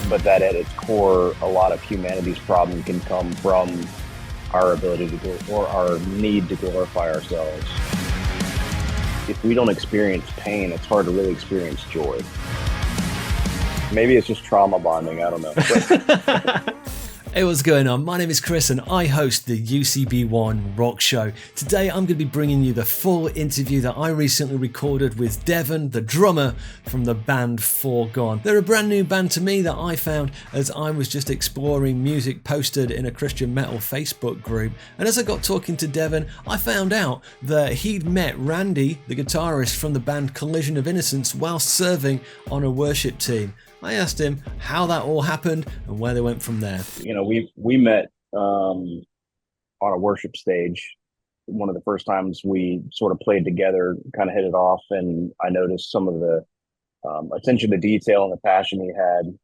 but that at its core, a lot of humanity's problem can come from our ability to or our need to glorify ourselves. If we don't experience pain, it's hard to really experience joy. Maybe it's just trauma bonding, I don't know. Hey, what's going on? My name is Chris and I host the UCB1 Rock Show. Today I'm going to be bringing you the full interview that I recently recorded with Devin, the drummer from the band Foregone. They're a brand new band to me that I found as I was just exploring music posted in a Christian metal Facebook group. And as I got talking to Devin, I found out that he'd met Randy, the guitarist from the band Collision of Innocence, while serving on a worship team. I asked him how that all happened and where they went from there. You know, we met on a worship stage. One of the first times we sort of played together, kind of hit it off, and I noticed some of the attention to detail and the passion he had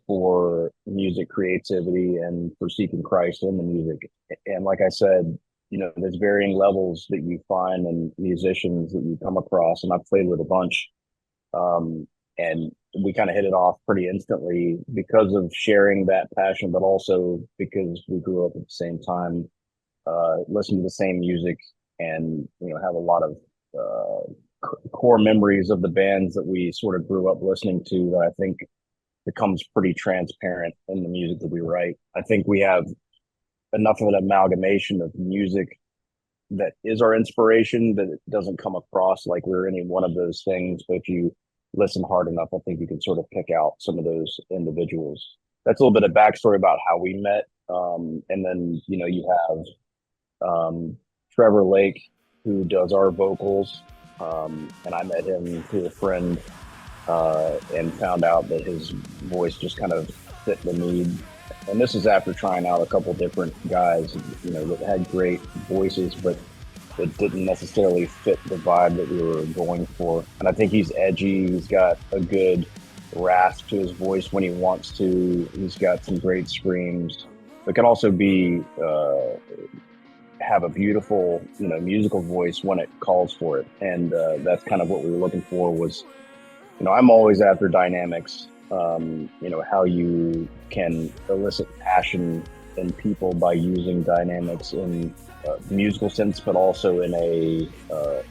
for music creativity and for seeking Christ in the music. And like I said, you know, there's varying levels that you find in musicians that you come across, and I've played with a bunch. And we kind of hit it off pretty instantly because of sharing that passion, but also because we grew up at the same time, listening to the same music, and you know, have a lot of core memories of the bands that we sort of grew up listening to that I think becomes pretty transparent in the music that we write. I think we have enough of an amalgamation of music that is our inspiration that it doesn't come across like we're any one of those things, but if you listen hard enough, I think you can sort of pick out some of those individuals. That's a little bit of backstory about how we met. And then, you know, you have Trevor Lake, who does our vocals. And I met him through a friend and found out that his voice just kind of fit the need. And this is after trying out a couple different guys, you know, that had great voices, but that didn't necessarily fit the vibe that we were going for. And I think he's edgy. He's got a good rasp to his voice when he wants to. He's got some great screams, but can also be have a beautiful, you know, musical voice when it calls for it. And that's kind of what we were looking for. Was, you know, I'm always after dynamics. You know, how you can elicit passion in people by using dynamics in musical sense, but also in a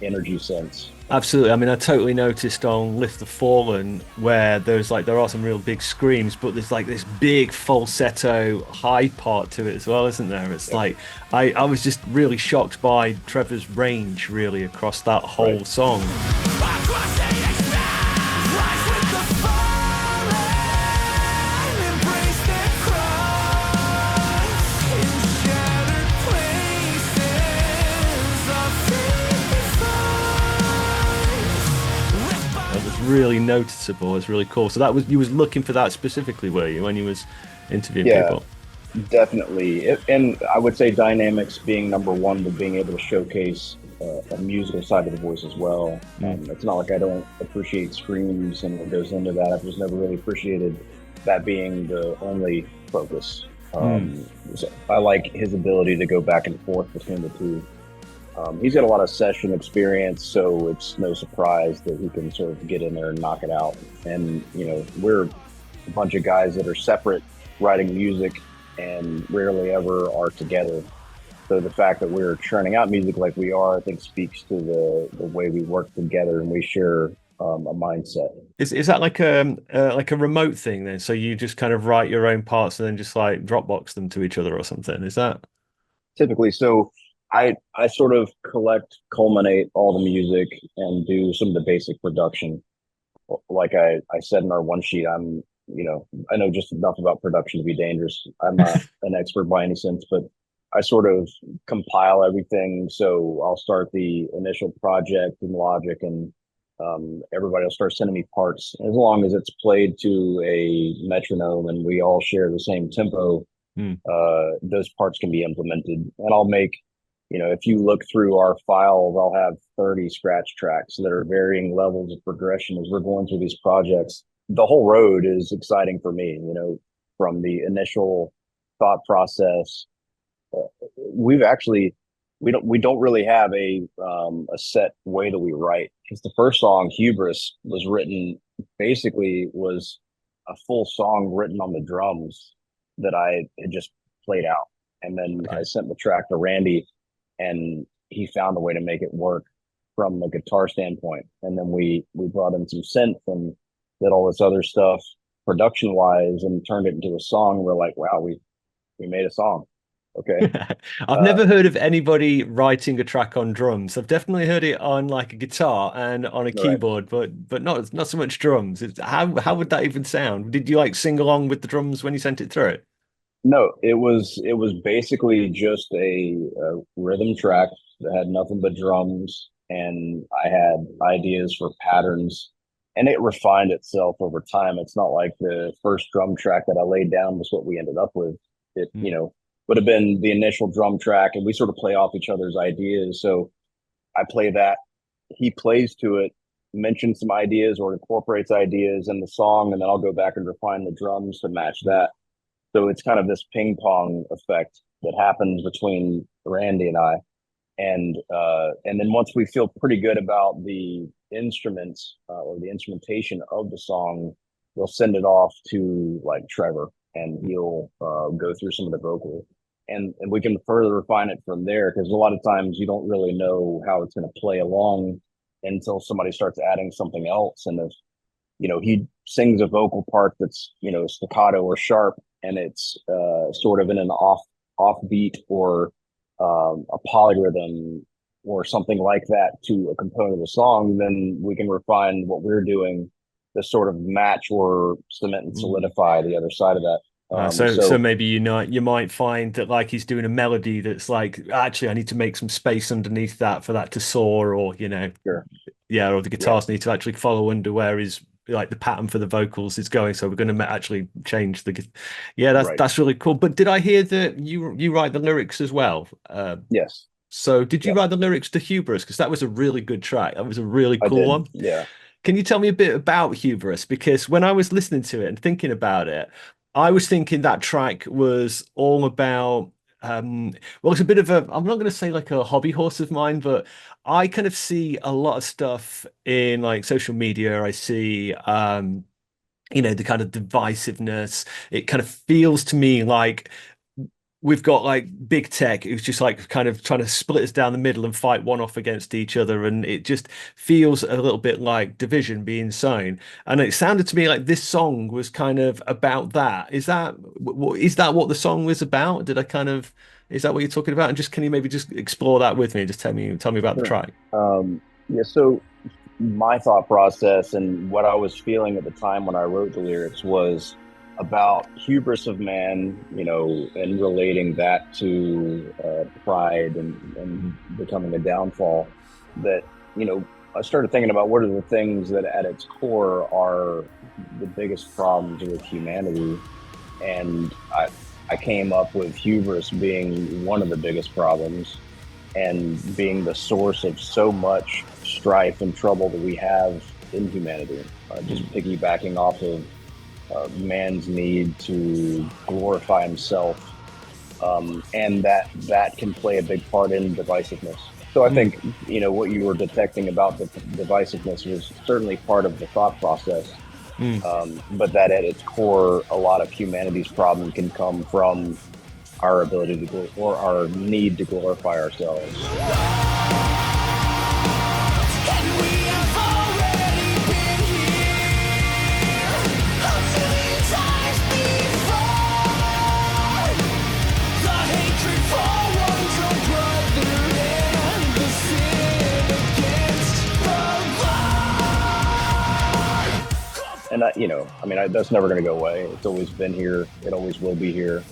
energy sense. Absolutely. I mean, I totally noticed on Lift the Fallen where there are some real big screams, but there's like this big falsetto high part to it as well, isn't there? It's like I was just really shocked by Trevor's range really across that whole song. Really noticeable. It's really cool. So that was, you was looking for that specifically, were you, when you was interviewing people? Definitely. And I would say dynamics being number one, but being able to showcase a musical side of the voice as well. It's not like I don't appreciate screams and what goes into that. I've just never really appreciated that being the only focus. So I like his ability to go back and forth between the two. He's got a lot of session experience, so it's no surprise that he can sort of get in there and knock it out. And, you know, we're a bunch of guys that are separate writing music and rarely ever are together. So the fact that we're churning out music like we are, I think speaks to the way we work together and we share a mindset. Is that like a remote thing then? So you just kind of write your own parts and then just like Dropbox them to each other or something? Is that? Typically, so I sort of culminate all the music and do some of the basic production. Like I said in our one sheet, I know just enough about production to be dangerous. I'm not an expert by any sense, but I sort of compile everything. So I'll start the initial project in Logic, and everybody will start sending me parts. As long as it's played to a metronome and we all share the same tempo, those parts can be implemented. And I'll make, you know, if you look through our files, I'll have 30 scratch tracks that are varying levels of progression as we're going through these projects. The whole road is exciting for me, you know, from the initial thought process. We don't really have a set way that we write. Because the first song, Hubris, was written basically was a full song written on the drums that I had just played out. And then I Okay. sent the track to Randy, and he found a way to make it work from a guitar standpoint. And then we brought in some synth and did all this other stuff production wise and turned it into a song. We're like, wow, we made a song. Okay. I've Uh, never heard of anybody writing a track on drums. I've definitely heard it on like a guitar and on a right. keyboard, but not so much drums. How would that even sound? Did you like sing along with the drums when you sent it through? No, it was basically just a rhythm track that had nothing but drums, and I had ideas for patterns, and it refined itself over time. It's not like the first drum track that I laid down was what we ended up with. It, Mm. would have been the initial drum track, and we sort of play off each other's ideas. So I play that, he plays to it, mentions some ideas or incorporates ideas in the song, and then I'll go back and refine the drums to match that. So it's kind of this ping pong effect that happens between Randy and I. And then once we feel pretty good about the instruments or the instrumentation of the song, we'll send it off to like Trevor, and he'll go through some of the vocals, and we can further refine it from there, because a lot of times you don't really know how it's going to play along until somebody starts adding something else. And if he sings a vocal part that's staccato or sharp, and it's sort of in an offbeat or a polyrhythm or something like that to a component of the song, then we can refine what we're doing to sort of match or cement and Mm. solidify the other side of that. So maybe you might find that like he's doing a melody that's like actually I need to make some space underneath that for that to soar, or sure, yeah, or the yeah, guitars need to actually follow under where his like the pattern for the vocals is going. So we're going to actually change yeah, right, that's really cool. But did I hear that you write the lyrics as well? yes, So did you yeah, write the lyrics to Hubris? Because that was a really good track. That was a really I cool did, one. yeah. Can you tell me a bit about Hubris? Because when I was listening to it and thinking about it, I was thinking that track was all about, well, it's a bit of a, I'm not going to say like a hobby horse of mine, but I kind of see a lot of stuff in like social media. I see, the kind of divisiveness. It kind of feels to me like we've got like big tech who's just like kind of trying to split us down the middle and fight one off against each other, and it just feels a little bit like division being sown. And it sounded to me like this song was kind of about that. Is that what the song was about? Did I kind of Is that what you're talking about? And just can you maybe just explore that with me? Just tell me about the Sure. track. Yeah, so my thought process and what I was feeling at the time when I wrote the lyrics was about hubris of man, and relating that to pride and becoming a downfall. That, I started thinking about what are the things that at its core are the biggest problems with humanity. And I came up with hubris being one of the biggest problems, and being the source of so much strife and trouble that we have in humanity. Just Mm, piggybacking off of man's need to glorify himself, and that can play a big part in divisiveness. So I mm, think what you were detecting about the divisiveness was certainly part of the thought process, mm. but that at its core, a lot of humanity's problem can come from our ability or our need to glorify ourselves. And that's never going to go away. It's always been here. It always will be here.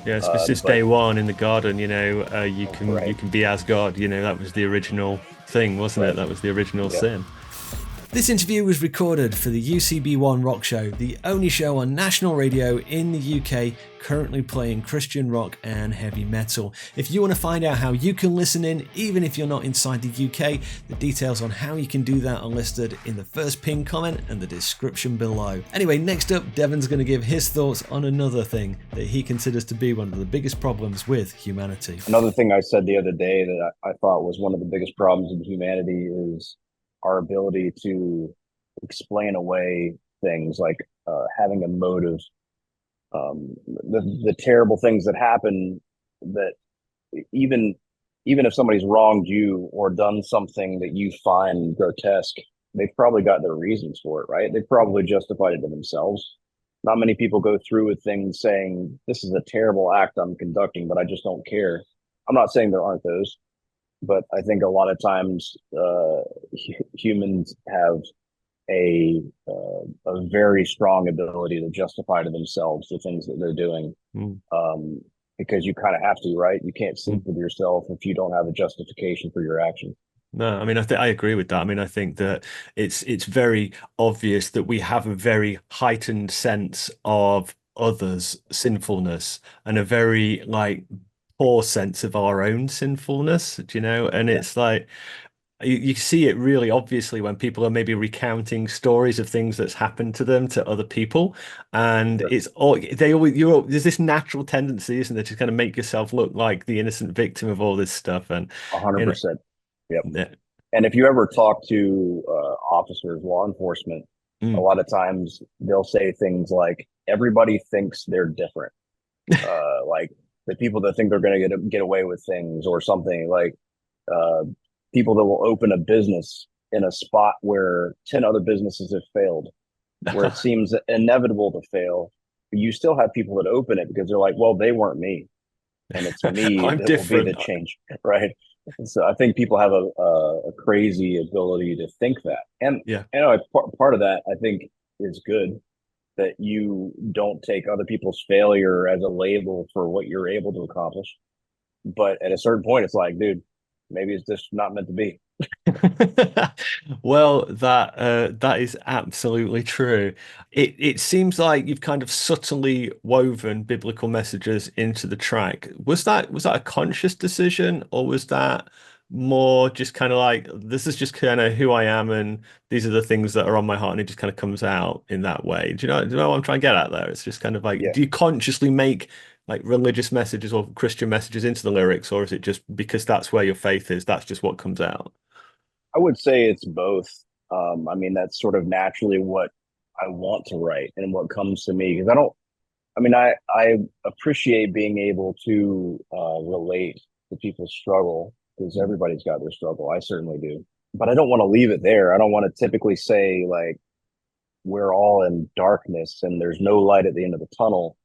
Yeah, since But day one in the garden, you can right, you can be as God. That was the original thing, wasn't it? right, That was the original yeah. sin. This interview was recorded for the UCB1 Rock Show, the only show on national radio in the UK currently playing Christian rock and heavy metal. If you want to find out how you can listen in, even if you're not inside the UK, the details on how you can do that are listed in the first pinned comment and the description below. Anyway, next up, Devin's going to give his thoughts on another thing that he considers to be one of the biggest problems with humanity. Another thing I said the other day that I thought was one of the biggest problems in humanity is our ability to explain away things, like having a motive, the terrible things that happen, that even even if somebody's wronged you or done something that you find grotesque, they've probably got their reasons for it, right? They've probably justified it to themselves. Not many people go through with things saying, this is a terrible act I'm conducting, but I just don't care. I'm not saying there aren't those, but I think a lot of times humans have a very strong ability to justify to themselves the things that they're doing. Mm. Because you kind of have to, right? You can't sleep with yourself if you don't have a justification for your actions. No, I mean, I agree with that. I mean, I think that it's very obvious that we have a very heightened sense of others' sinfulness and a very like poor sense of our own sinfulness, do you know? And Yeah, it's like you see it really obviously when people are maybe recounting stories of things that's happened to them to other people, and sure. it's all they always there's this natural tendency, isn't there, to kind of make yourself look like the innocent victim of all this stuff, and A hundred you know, percent. Yep. yeah. And if you ever talk to officers, law enforcement, a Mm. lot of times they'll say things like, everybody thinks they're different. Like the people that think they're going to get away with things or something, like uh, people that will open a business in a spot where 10 other businesses have failed, where it seems inevitable to fail. But you still have people that open it because they're like, well, they weren't me, and it's me I'm that will be the different. change, right? So I think people have a crazy ability to think that, and Yeah. you know, part of that I think is good, that you don't take other people's failure as a label for what you're able to accomplish. But at a certain point, it's like, dude, maybe it's just not meant to be. Well, that is absolutely true. It seems like you've kind of subtly woven biblical messages into the track. Was that a conscious decision, or was that more just kind of like this is just kind of who I am, and these are the things that are on my heart, and it just kind of comes out in that way? Do you know what I'm trying to get at there? It's just kind of like, Yeah, do you consciously make like religious messages or Christian messages into the lyrics, or is it just because that's where your faith is, that's just what comes out? I would say it's both. I mean, that's sort of naturally what I want to write and what comes to me, because I don't. I mean, I appreciate being able to relate to people's struggle, because everybody's got their struggle. I certainly do, but I don't want to leave it there. I don't want to typically say like we're all in darkness and there's no light at the end of the tunnel.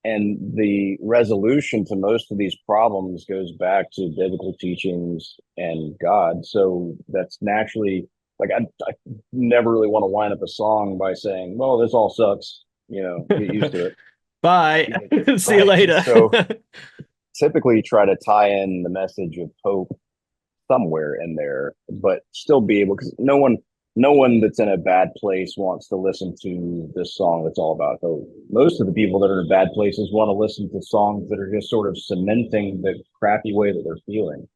And the resolution to most of these problems goes back to biblical teachings and God. So that's naturally, like, I never really want to wind up a song by saying, well, this all sucks, get used to it. Bye. See you Right. later. So typically try to tie in the message of hope somewhere in there, but still be able, because no one that's in a bad place wants to listen to this song that's all about hope. Most of the people that are in bad places want to listen to songs that are just sort of cementing the crappy way that they're feeling.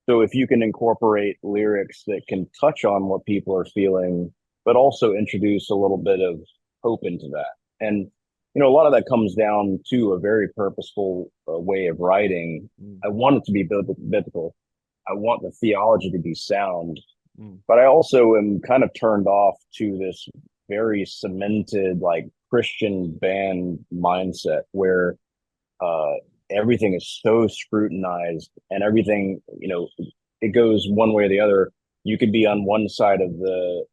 So if you can incorporate lyrics that can touch on what people are feeling, but also introduce a little bit of hope into that. And a lot of that comes down to a very purposeful way of writing. Mm, I want it to be biblical. I want the theology to be sound, mm. but I also am kind of turned off to this very cemented, like, Christian band mindset where uh, everything is so scrutinized and everything, it goes one way or the other. You could be on one side of the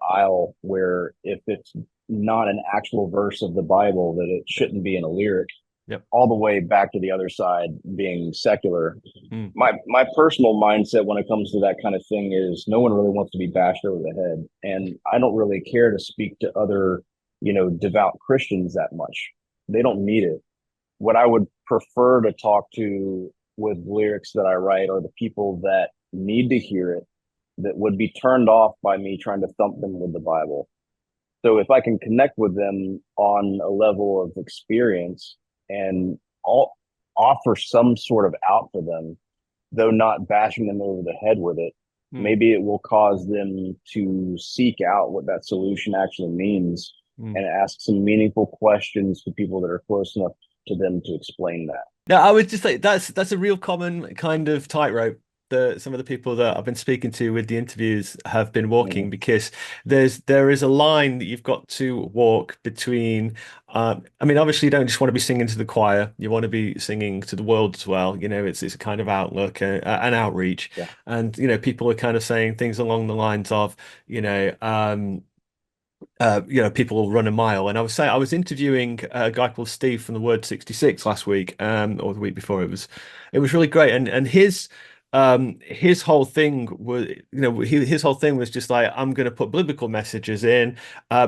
aisle where if it's not an actual verse of the Bible, that it shouldn't be in a lyric, Yep. all the way back to the other side being secular. Mm. My personal mindset when it comes to that kind of thing is no one really wants to be bashed over the head, and I don't really care to speak to other devout Christians that much. They don't need it. What I would prefer to talk to with lyrics that I write are the people that need to hear it, that would be turned off by me trying to thump them with the Bible. So if I can connect with them on a level of experience and all, offer some sort of out for them, though not bashing them over the head with it, Mm. maybe it will cause them to seek out what that solution actually means Mm. and ask some meaningful questions to people that are close enough to them to explain that. No, I would just say that's a real common kind of tightrope some of the people that I've been speaking to with the interviews have been walking, because there is a line that you've got to walk between. I mean, obviously, you don't just want to be singing to the choir; you want to be singing to the world as well. You know, it's a kind of outlook, an outreach, Yeah. and people are kind of saying things along the lines of, people will run a mile. And I was interviewing a guy called Steve from the Word 66 last week, or the week before. It was really great. And his whole thing was, his whole thing was just like, I'm going to put biblical messages in,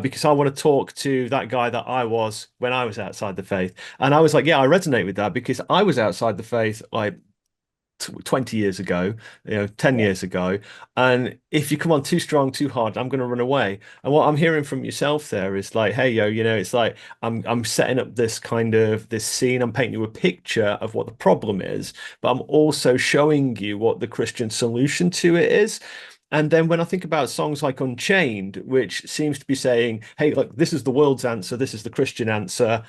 because I want to talk to that guy that I was when I was outside the faith. And I was like, yeah, I resonate with that, because I was outside the faith, like, 20 years ago, 10 Yeah. years ago. And if you come on too strong, too hard, I'm going to run away. And what I'm hearing from yourself there is like, hey, it's like I'm setting up this kind of this scene. I'm painting you a picture of what the problem is, but I'm also showing you what the Christian solution to it is. And then when I think about songs like Unchained, which seems to be saying, hey, look, this is the world's answer, this is the Christian answer,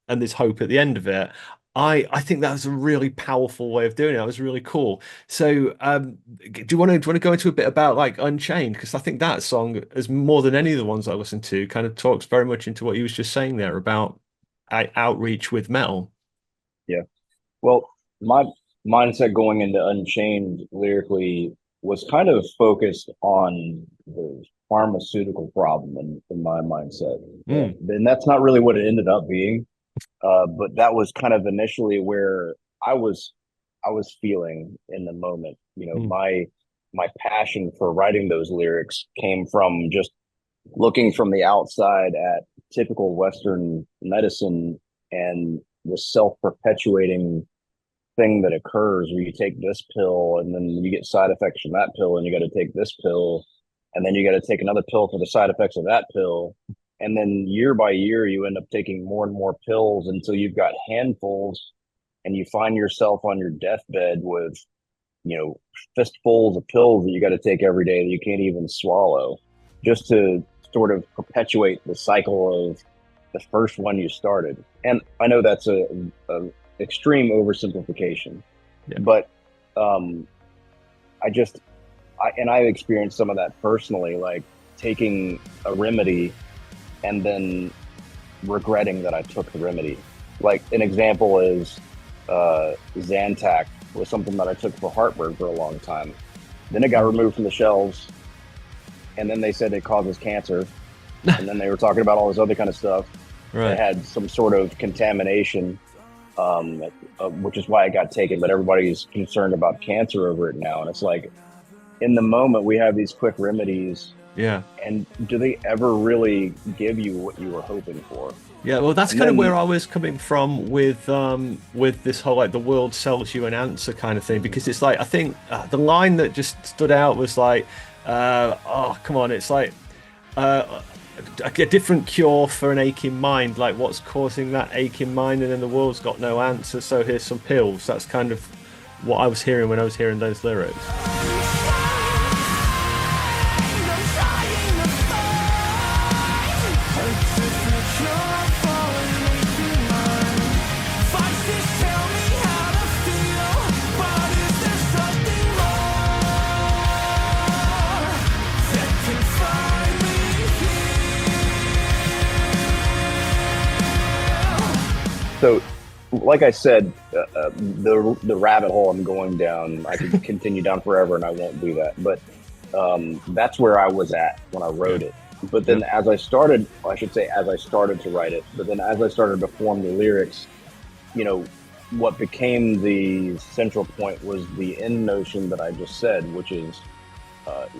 and there's hope at the end of it. I think that was a really powerful way of doing it. That was really cool. So, do you want to go into a bit about like Unchained? Because I think that song, as more than any of the ones I listened to, kind of talks very much into what you was just saying there about outreach with metal. Yeah. Well, my mindset going into Unchained lyrically was kind of focused on the pharmaceutical problem in my mindset. And that's not really what it ended up being. But that was kind of initially where I was I was feeling in the moment. My passion for writing those lyrics came from just looking from the outside at typical Western medicine and the self-perpetuating thing that occurs where you take this pill and then you get side effects from that pill and you got to take this pill and then you got to take another pill for the side effects of that pill. And then year by year, you end up taking more and more pills until you've got handfuls and you find yourself on your deathbed with, fistfuls of pills that you got to take every day that you can't even swallow just to sort of perpetuate the cycle of the first one you started. And I know that's a extreme oversimplification, but I experienced some of that personally, like taking a remedy and then regretting that I took the remedy. Like an example is Zantac was something that I took for heartburn for a long time. Then it got removed from the shelves, and then they said it causes cancer, and then they were talking about all this other kind of stuff. Right. It had some sort of contamination, which is why it got taken. But everybody's concerned about cancer over it now, and it's like, in the moment, we have these quick remedies. Yeah. And do they ever really give you what you were hoping for? Yeah, well, that's kind of where I was coming from with this whole like the world sells you an answer kind of thing, because it's like I think the line that just stood out was like, oh come on, it's like a different cure for an aching mind. Like what's causing that aching mind, and then the world's got no answer, so here's some pills. That's kind of what I was hearing when I was hearing those lyrics. So, like I said, the rabbit hole I'm going down, I could continue down forever, and I won't do that. But that's where I was at when I wrote it. But then, as I started to write it, but then as I started to form the lyrics, what became the central point was the end notion that I just said, which is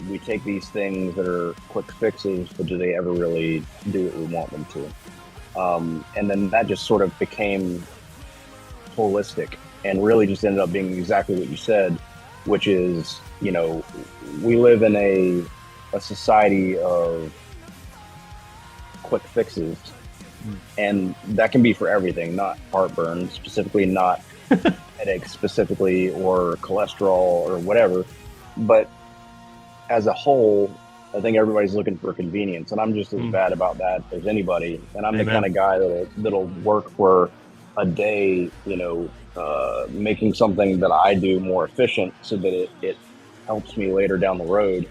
we take these things that are quick fixes, but do they ever really do what we want them to? And then that just sort of became holistic and really just ended up being exactly what you said, which is, we live in a society of quick fixes, and that can be for everything, not heartburn specifically, not headaches specifically, or cholesterol or whatever. But as a whole, I think everybody's looking for convenience, and I'm just as bad about that as anybody. And I'm the kind of guy that'll work for a day, making something that I do more efficient so that it helps me later down the road.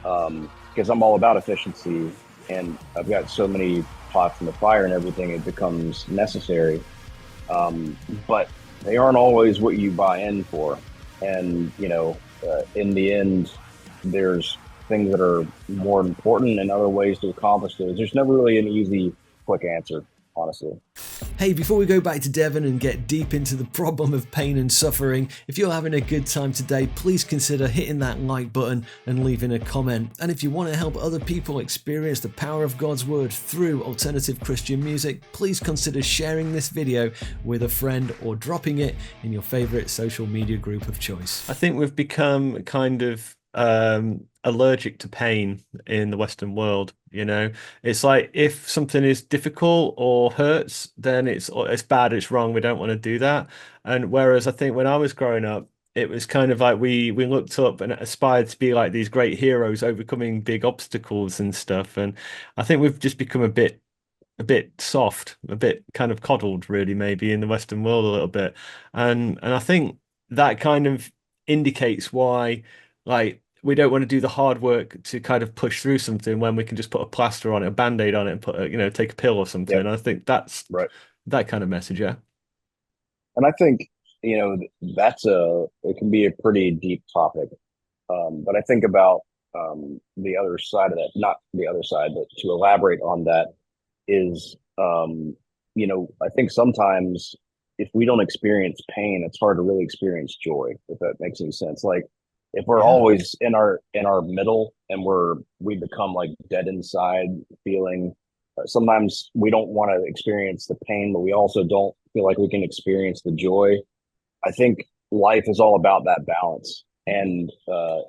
Because I'm all about efficiency, and I've got so many pots in the fire and everything, it becomes necessary. But they aren't always what you buy in for. And, in the end, there's things that are more important and other ways to accomplish those. There's never really an easy, quick answer, honestly. Hey, before we go back to Devin and get deep into the problem of pain and suffering, if you're having a good time today, please consider hitting that like button and leaving a comment. And if you want to help other people experience the power of God's word through alternative Christian music, please consider sharing this video with a friend or dropping it in your favorite social media group of choice. I think we've become kind of allergic to pain in the Western world. It's like if something is difficult or hurts, then it's bad, it's wrong, we don't want to do that. And whereas I think when I was growing up, it was kind of like we looked up and aspired to be like these great heroes overcoming big obstacles and stuff. And I think we've just become a bit soft, a bit kind of coddled, really, maybe in the Western world a little bit. And I think that kind of indicates why, like, we don't want to do the hard work to kind of push through something when we can just put a plaster on it, a band-aid on it, and take a pill or something. Yep. And I think that's right. That kind of message, yeah. And I think, it can be a pretty deep topic. But I think about the other side of that, not the other side, but to elaborate on that is, I think sometimes if we don't experience pain, it's hard to really experience joy, if that makes any sense. Like if we're always in our middle and we become like dead inside feeling, sometimes we don't want to experience the pain, but we also don't feel like we can experience the joy. I think life is all about that balance, and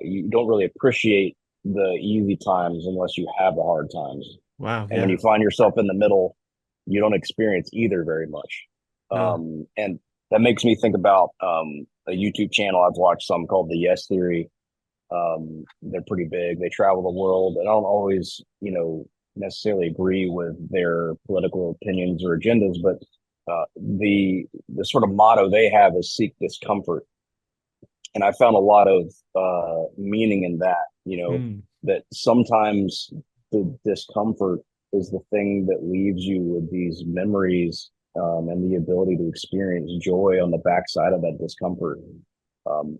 you don't really appreciate the easy times unless you have the hard times. Wow. And when you find yourself in the middle, you don't experience either very much. No. And that makes me think about a YouTube channel I've watched, some called the Yes Theory. They're pretty big. They travel the world. And I don't always, necessarily agree with their political opinions or agendas, but the sort of motto they have is seek discomfort. And I found a lot of meaning in that, that sometimes the discomfort is the thing that leaves you with these memories and the ability to experience joy on the backside of that discomfort.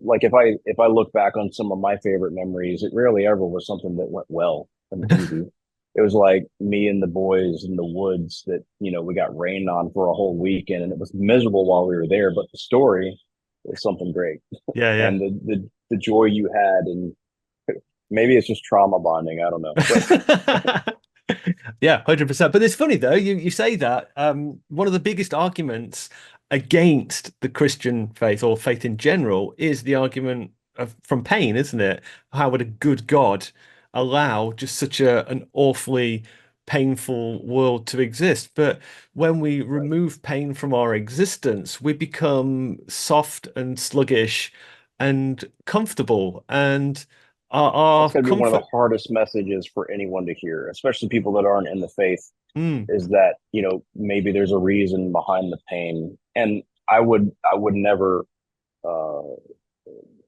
Like if I look back on some of my favorite memories, it rarely ever was something that went well in the movie. It was like me and the boys in the woods that, we got rained on for a whole weekend, and it was miserable while we were there, but the story was something great. Yeah. And the joy you had, and maybe it's just trauma bonding. I don't know. But Yeah, 100%. But it's funny though, you say that one of the biggest arguments against the Christian faith or faith in general is the argument from pain, isn't it? How would a good God allow just such an awfully painful world to exist? But when we remove pain from our existence, we become soft and sluggish and comfortable, and our that's going to be one of comfort. the hardest messages for anyone to hear, especially people that aren't in the faith, Mm, is that, maybe there's a reason behind the pain. And I would never, uh,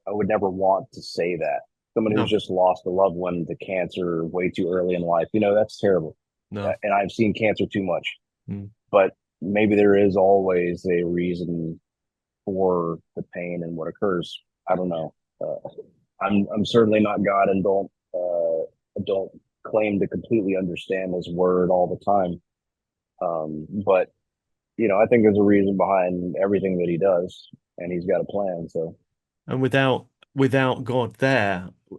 I would never want to say that. Someone who's no, just lost a loved one to cancer way too early in life, that's terrible. no. And I've seen cancer too much. Mm. But maybe there is always a reason for the pain and what occurs. I don't know. I'm certainly not God, and don't claim to completely understand His word all the time. But I think there's a reason behind everything that He does, and He's got a plan. So And without God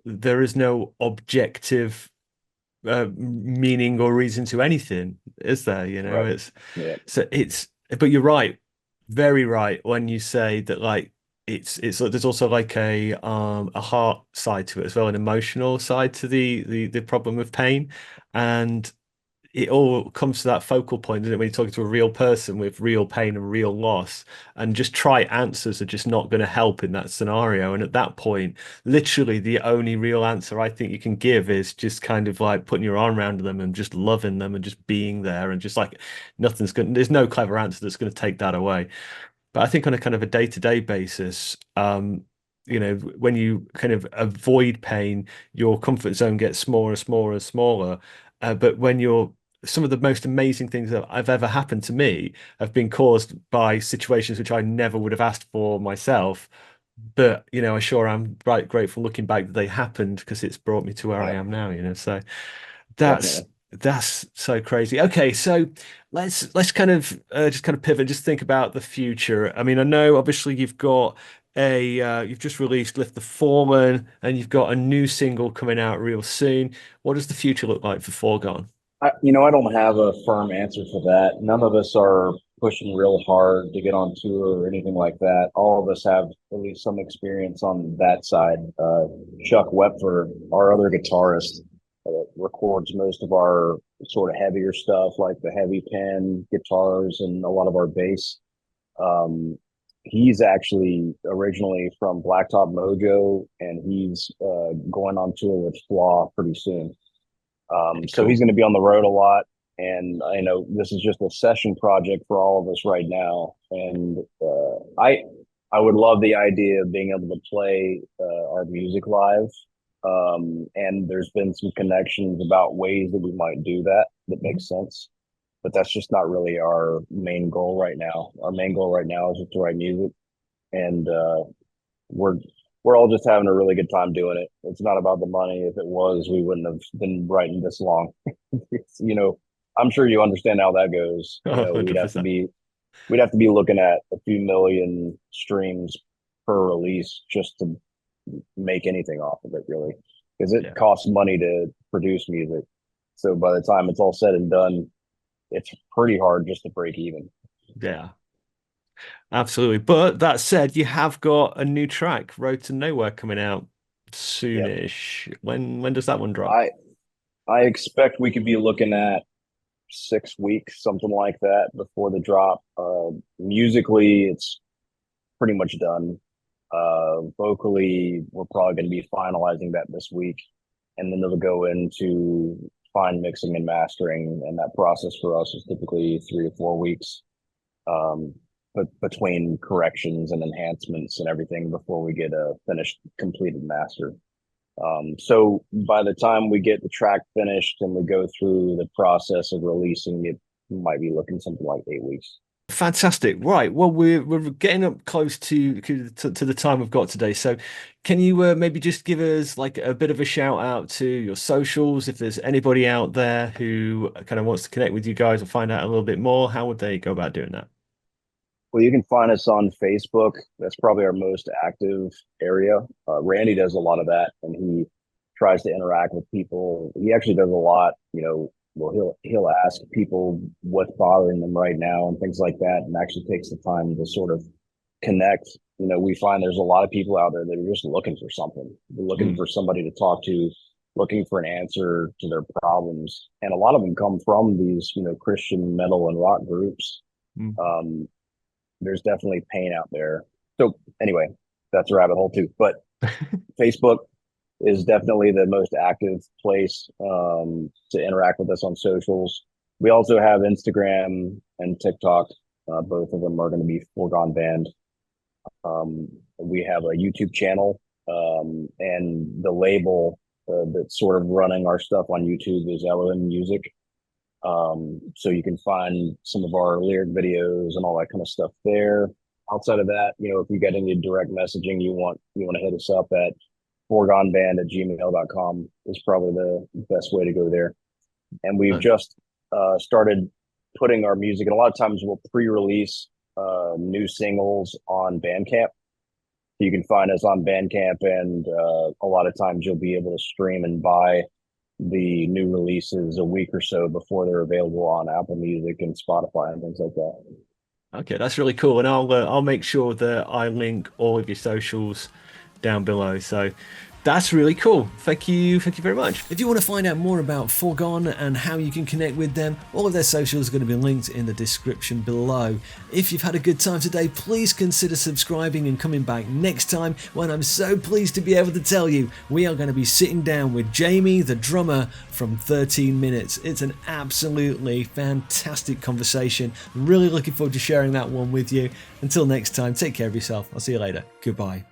there is no objective meaning or reason to anything, is there? right, It's yeah, so it's. But you're right, very right when you say that, like, it's there's also like a heart side to it as well, an emotional side to the problem of pain, and it all comes to that focal point, doesn't it, when you're talking to a real person with real pain and real loss, and just trite answers are just not going to help in that scenario. And at that point, literally the only real answer I think you can give is just kind of like putting your arm around them and just loving them and just being there, and just like there's no clever answer that's going to take that away. But I think on a kind of a day-to-day basis, when you kind of avoid pain, your comfort zone gets smaller and smaller and smaller. But when you're some of the most amazing things that have ever happened to me have been caused by situations which I never would have asked for myself. But I sure am right grateful looking back that they happened because it's brought me to where I Yeah, am now. So that's definitely. that's so crazy. Okay, so let's kind of just kind of pivot, just think about the future. I mean, I know obviously you've just released Lift the Foreman, and you've got a new single coming out real soon. What does the future look like for Foregone? I don't have a firm answer for that. None of us are pushing real hard to get on tour or anything like that. All of us have at least some experience on that side. Chuck Wepfer, our other guitarist, records most of our sort of heavier stuff, like the heavy pen guitars and a lot of our bass. Um, he's actually originally from Blacktop Mojo, and he's going on tour with Flaw pretty soon. Okay, So he's cool. going to be on the road a lot. And I know this is just a session project for all of us right now. And I would love the idea of being able to play our music live. And there's been some connections about ways that we might do that that Mhm. makes sense. But that's just not really our main goal right now. Our main goal right now is just to write music, and we're we're all just having a really good time doing it. It's not about the money. If it was, we wouldn't have been writing this long. you know, I'm sure you understand how that goes. Oh, We'd have to 100%. be looking at a few million streams per release just to make anything off of it, really, because it Yeah. costs money to produce music. So by the time it's all said and done, it's pretty hard just to break even. Yeah. Absolutely. But that said, you have got a new track, Road to Nowhere, coming out Yep. soonish. When does that one drop? I I expect we could be looking at 6 weeks, something like that, before the drop. Musically, it's pretty much done. Vocally, we're probably going to be finalizing that this week, and then it'll go into fine mixing and mastering. And that process for us is typically 3 to 4 weeks, um, but between corrections and enhancements and everything before we get a finished, completed master. So by the time we get the track finished and we go through the process of releasing it, might be looking something like 8 weeks. Fantastic. Right. Well, we're getting up close to the time we've got today. So, can you maybe just give us like a bit of a shout out to your socials? If there's anybody out there who kind of wants to connect with you guys or find out a little bit more, how would they go about doing that? Well, you can find us on Facebook. That's probably our most active area. Randy does a lot of that, and he tries to interact with people. He actually does a lot. Well, he'll ask people what's bothering them right now and things like that, and actually takes the time to sort of connect. We find there's a lot of people out there that are just looking for something. They're looking Mm, for somebody to talk to, looking for an answer to their problems, and a lot of them come from these, Christian metal and rock groups. mm. Um, there's definitely pain out there. So anyway, that's a rabbit hole too. But Facebook is definitely the most active place to interact with us on socials. We also have Instagram and TikTok. Both of them are going to be Foregone Band. We have a YouTube channel, and the label that's sort of running our stuff on YouTube is LOM Music. So you can find some of our lyric videos and all that kind of stuff there. Outside of that, if you get any direct messaging you want to hit us up at foregoneband@gmail.com is probably the best way to go there. And we've No. just started putting our music, and a lot of times we'll pre-release new singles on Bandcamp. You can find us on Bandcamp, and a lot of times you'll be able to stream and buy the new releases a week or so before they're available on Apple Music and Spotify and things like that. Okay, that's really cool, and I'll make sure that I link all of your socials down below. So That's really cool. Thank you very much. If you want to find out more about Foregone and how you can connect with them, all of their socials are going to be linked in the description below. If you've had a good time today, please consider subscribing and coming back next time, when I'm so pleased to be able to tell you we are going to be sitting down with Jamie, the drummer from 13 Minutes. It's an absolutely fantastic conversation. I'm really looking forward to sharing that one with you. Until next time, take care of yourself. I'll see you later. Goodbye.